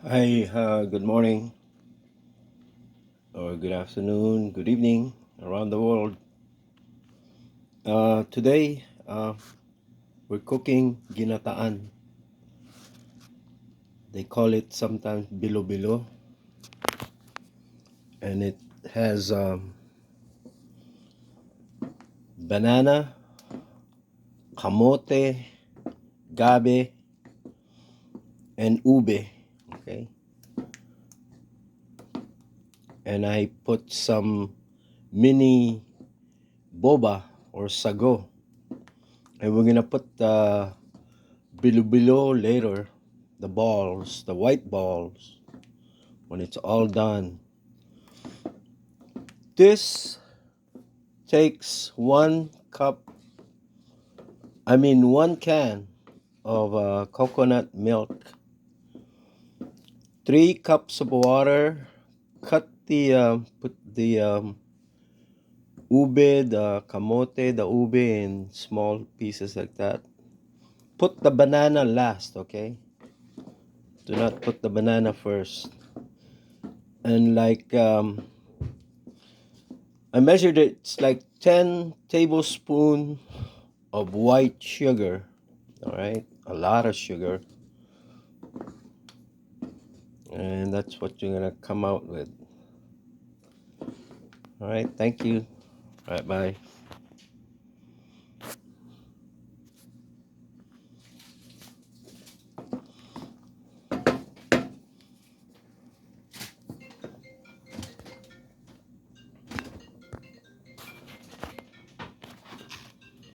Hi, good morning, or good afternoon, good evening around the world. Today, we're cooking ginataan. They call it sometimes bilo-bilo, and it has banana, kamote, gabe, and ube. Okay, and I put some mini boba or sago, and we're gonna put the bilo-bilo later, the balls, the white balls, when it's all done. This takes 1 can of coconut milk, 3 cups of water. Put the the kamote, the ube in small pieces like that. Put the banana last, okay? Do not put the banana first. And I measured it, it's like 10 tablespoons of white sugar. All right, a lot of sugar, and that's what you're gonna come out with. All right, thank you. All right, bye.